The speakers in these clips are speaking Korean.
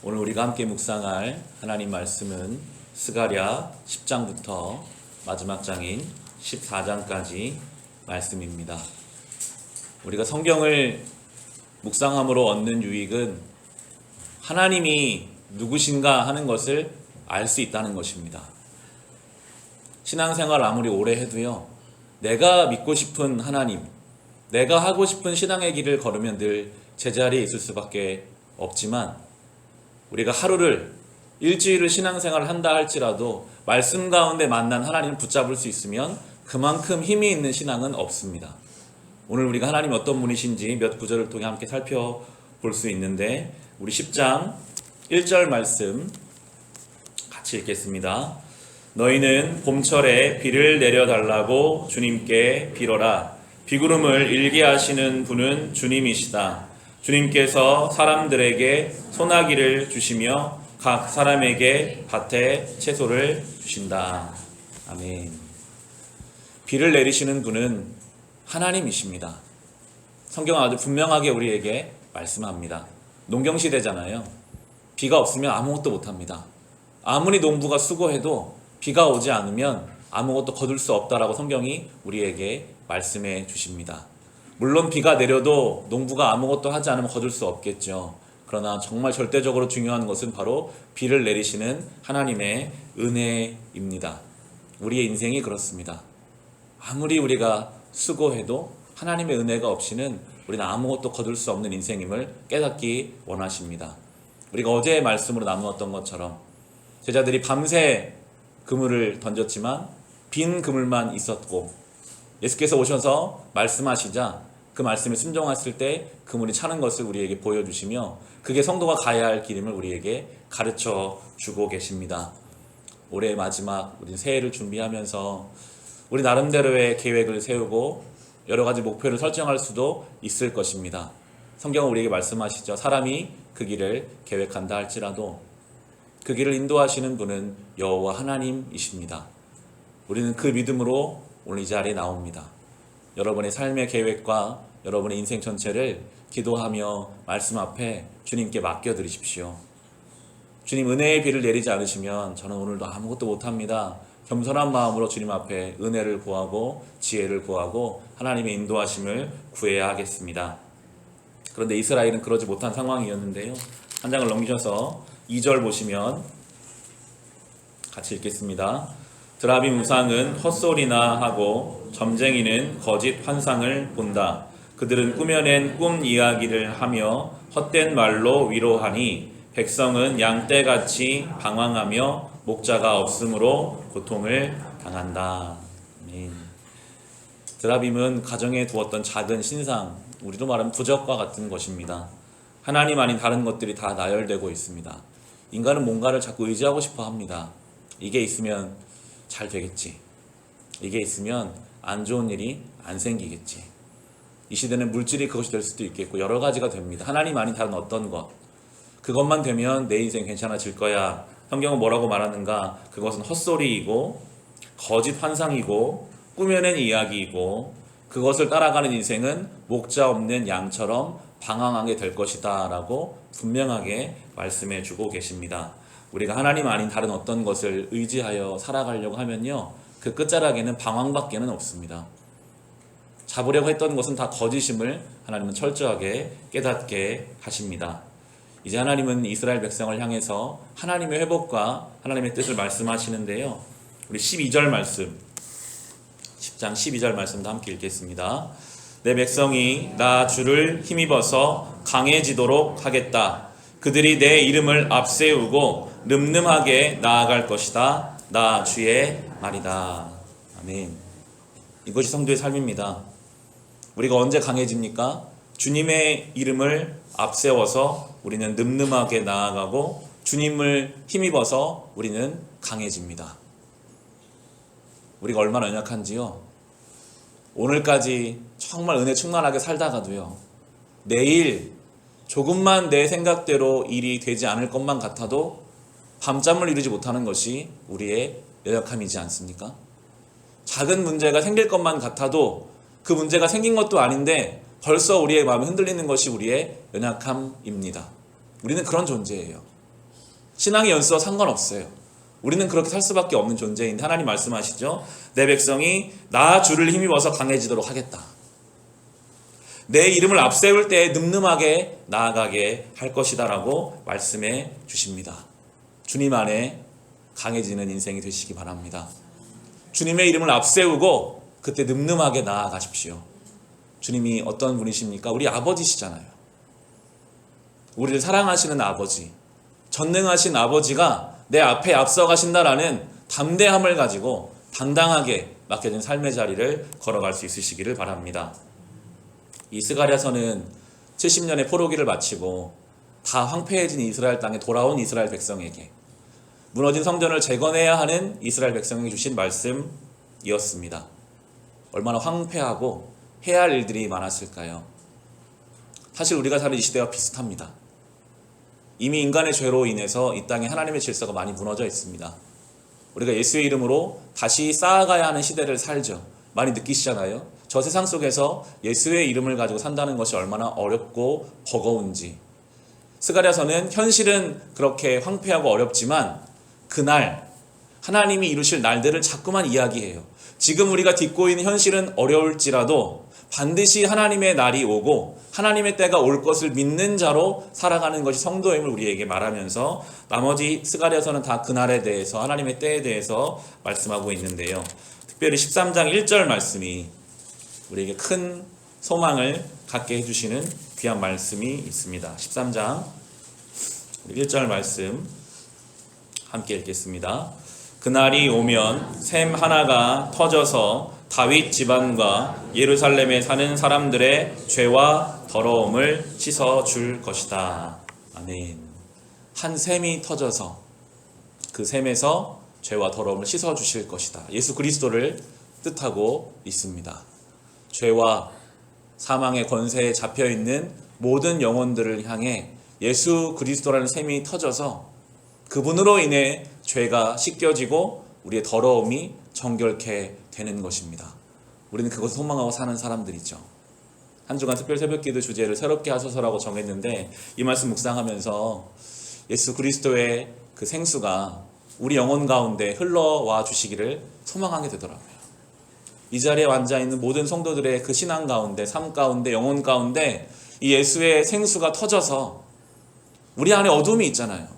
오늘 우리가 함께 묵상할 하나님 말씀은 스가랴 10장부터 마지막 장인 14장까지 말씀입니다. 우리가 성경을 묵상함으로 얻는 유익은 하나님이 누구신가 하는 것을 알 수 있다는 것입니다. 신앙생활 아무리 오래 해도요, 내가 믿고 싶은 하나님, 내가 하고 싶은 신앙의 길을 걸으면 늘 제자리에 있을 수밖에 없지만, 우리가 하루를, 일주일을 신앙생활을 한다 할지라도 말씀 가운데 만난 하나님을 붙잡을 수 있으면 그만큼 힘이 있는 신앙은 없습니다. 오늘 우리가 하나님 어떤 분이신지 몇 구절을 통해 함께 살펴볼 수 있는데, 우리 10장 1절 말씀 같이 읽겠습니다. 너희는 봄철에 비를 내려달라고 주님께 빌어라. 비구름을 일게 하시는 분은 주님이시다. 주님께서 사람들에게 소나기를 주시며 각 사람에게 밭에 채소를 주신다. 아멘. 비를 내리시는 분은 하나님이십니다. 성경은 아주 분명하게 우리에게 말씀합니다. 농경시대잖아요. 비가 없으면 아무것도 못합니다. 아무리 농부가 수고해도 비가 오지 않으면 아무것도 거둘 수 없다라고 성경이 우리에게 말씀해 주십니다. 물론 비가 내려도 농부가 아무것도 하지 않으면 거둘 수 없겠죠. 그러나 정말 절대적으로 중요한 것은 바로 비를 내리시는 하나님의 은혜입니다. 우리의 인생이 그렇습니다. 아무리 우리가 수고해도 하나님의 은혜가 없이는 우리는 아무것도 거둘 수 없는 인생임을 깨닫기 원하십니다. 우리가 어제의 말씀으로 나누었던 것처럼 제자들이 밤새 그물을 던졌지만 빈 그물만 있었고, 예수께서 오셔서 말씀하시자 그 말씀에 순종했을 때 그물이 차는 것을 우리에게 보여주시며, 그게 성도가 가야 할 길임을 우리에게 가르쳐 주고 계십니다. 올해 마지막 우리 새해를 준비하면서 우리 나름대로의 계획을 세우고 여러 가지 목표를 설정할 수도 있을 것입니다. 성경은 우리에게 말씀하시죠. 사람이 그 길을 계획한다 할지라도 그 길을 인도하시는 분은 여호와 하나님이십니다. 우리는 그 믿음으로 오늘 이 자리에 나옵니다. 여러분의 삶의 계획과 여러분의 인생 전체를 기도하며 말씀 앞에 주님께 맡겨드리십시오. 주님, 은혜의 비를 내리지 않으시면 저는 오늘도 아무것도 못합니다. 겸손한 마음으로 주님 앞에 은혜를 구하고 지혜를 구하고 하나님의 인도하심을 구해야 하겠습니다. 그런데 이스라엘은 그러지 못한 상황이었는데요. 한 장을 넘기셔서 2절 보시면 같이 읽겠습니다. 드라빔 우상은 헛소리나 하고 점쟁이는 거짓 환상을 본다. 그들은 꾸며낸 꿈 이야기를 하며 헛된 말로 위로하니 백성은 양떼같이 방황하며 목자가 없으므로 고통을 당한다. 아멘. 드라빔은 가정에 두었던 작은 신상, 우리로 말하면 부적과 같은 것입니다. 하나님 아닌 다른 것들이 다 나열되고 있습니다. 인간은 뭔가를 자꾸 의지하고 싶어 합니다. 이게 있으면 잘 되겠지. 이게 있으면 안 좋은 일이 안 생기겠지. 이 시대는 물질이 그것이 될 수도 있겠고 여러 가지가 됩니다. 하나님 아닌 다른 어떤 것, 그것만 되면 내 인생 괜찮아질 거야. 성경은 뭐라고 말하는가? 그것은 헛소리이고 거짓 환상이고 꾸며낸 이야기이고 그것을 따라가는 인생은 목자 없는 양처럼 방황하게 될 것이다 라고 분명하게 말씀해 주고 계십니다. 우리가 하나님 아닌 다른 어떤 것을 의지하여 살아가려고 하면요, 그 끝자락에는 방황밖에는 없습니다. 잡으려고 했던 것은 다 거짓임을 하나님은 철저하게 깨닫게 하십니다. 이제 하나님은 이스라엘 백성을 향해서 하나님의 회복과 하나님의 뜻을 말씀하시는데요, 우리 12절 말씀, 10장 12절 말씀도 함께 읽겠습니다. 내 백성이 나 주를 힘입어서 강해지도록 하겠다. 그들이 내 이름을 앞세우고 늠름하게 나아갈 것이다. 나 주의 말이다. 아멘. 이것이 성도의 삶입니다. 우리가 언제 강해집니까? 주님의 이름을 앞세워서 우리는 늠름하게 나아가고 주님을 힘입어서 우리는 강해집니다. 우리가 얼마나 연약한지요, 오늘까지 정말 은혜 충만하게 살다가도요, 내일 조금만 내 생각대로 일이 되지 않을 것만 같아도 밤잠을 이루지 못하는 것이 우리의 연약함이지 않습니까? 작은 문제가 생길 것만 같아도 그 문제가 생긴 것도 아닌데 벌써 우리의 마음이 흔들리는 것이 우리의 연약함입니다. 우리는 그런 존재예요. 신앙의 연수와 상관없어요. 우리는 그렇게 살 수밖에 없는 존재인데 하나님 말씀하시죠. 내 백성이 나 주를 힘입어서 강해지도록 하겠다. 내 이름을 앞세울 때 늠름하게 나아가게 할 것이다 라고 말씀해 주십니다. 주님 안에 강해지는 인생이 되시기 바랍니다. 주님의 이름을 앞세우고 그때 늠름하게 나아가십시오. 주님이 어떤 분이십니까? 우리 아버지시잖아요. 우리를 사랑하시는 아버지, 전능하신 아버지가 내 앞에 앞서가신다라는 담대함을 가지고 당당하게 맡겨진 삶의 자리를 걸어갈 수 있으시기를 바랍니다. 이 스가랴서는 70년의 포로기를 마치고 다 황폐해진 이스라엘 땅에 돌아온 이스라엘 백성에게 무너진 성전을 재건해야 하는 이스라엘 백성에게 주신 말씀이었습니다. 얼마나 황폐하고 해야 할 일들이 많았을까요? 사실 우리가 사는 이 시대와 비슷합니다. 이미 인간의 죄로 인해서 이 땅에 하나님의 질서가 많이 무너져 있습니다. 우리가 예수의 이름으로 다시 쌓아가야 하는 시대를 살죠. 많이 느끼시잖아요. 저 세상 속에서 예수의 이름을 가지고 산다는 것이 얼마나 어렵고 버거운지. 스가랴서는 현실은 그렇게 황폐하고 어렵지만 그날 하나님이 이루실 날들을 자꾸만 이야기해요. 지금 우리가 딛고 있는 현실은 어려울지라도 반드시 하나님의 날이 오고 하나님의 때가 올 것을 믿는 자로 살아가는 것이 성도임을 우리에게 말하면서 나머지 스가랴서는 다 그날에 대해서 하나님의 때에 대해서 말씀하고 있는데요. 특별히 13장 1절 말씀이 우리에게 큰 소망을 갖게 해주시는 귀한 말씀이 있습니다. 13장 1절 말씀 함께 읽겠습니다. 그날이 오면 샘 하나가 터져서 다윗 집안과 예루살렘에 사는 사람들의 죄와 더러움을 씻어줄 것이다. 아멘. 한 샘이 터져서 그 샘에서 죄와 더러움을 씻어주실 것이다. 예수 그리스도를 뜻하고 있습니다. 죄와 사망의 권세에 잡혀있는 모든 영혼들을 향해 예수 그리스도라는 샘이 터져서 그분으로 인해 죄가 씻겨지고 우리의 더러움이 정결케 되는 것입니다. 우리는 그것을 소망하고 사는 사람들이죠. 한 주간 특별 새벽기도 주제를 새롭게 하소서라고 정했는데 이 말씀 묵상하면서 예수 그리스도의 그 생수가 우리 영혼 가운데 흘러와 주시기를 소망하게 되더라고요. 이 자리에 앉아있는 모든 성도들의 그 신앙 가운데, 삶 가운데, 영혼 가운데 이 예수의 생수가 터져서 우리 안에 어둠이 있잖아요.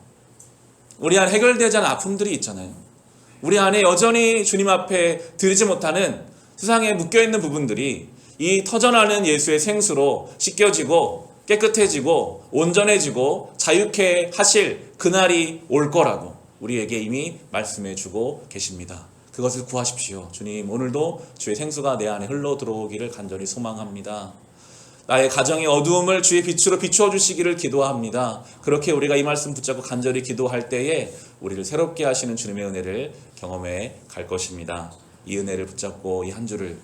우리 안에 해결되지 않은 아픔들이 있잖아요. 우리 안에 여전히 주님 앞에 드리지 못하는 세상에 묶여있는 부분들이 이 터져나는 예수의 생수로 씻겨지고 깨끗해지고 온전해지고 자유케 하실 그날이 올 거라고 우리에게 이미 말씀해 주고 계십니다. 그것을 구하십시오. 주님, 오늘도 주의 생수가 내 안에 흘러 들어오기를 간절히 소망합니다. 나의 가정의 어두움을 주의 빛으로 비추어 주시기를 기도합니다. 그렇게 우리가 이 말씀 붙잡고 간절히 기도할 때에 우리를 새롭게 하시는 주님의 은혜를 경험해 갈 것입니다. 이 은혜를 붙잡고 이 한 주를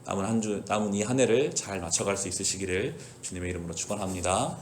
남은 이 한 해를 잘 맞춰갈 수 있으시기를 주님의 이름으로 축원합니다.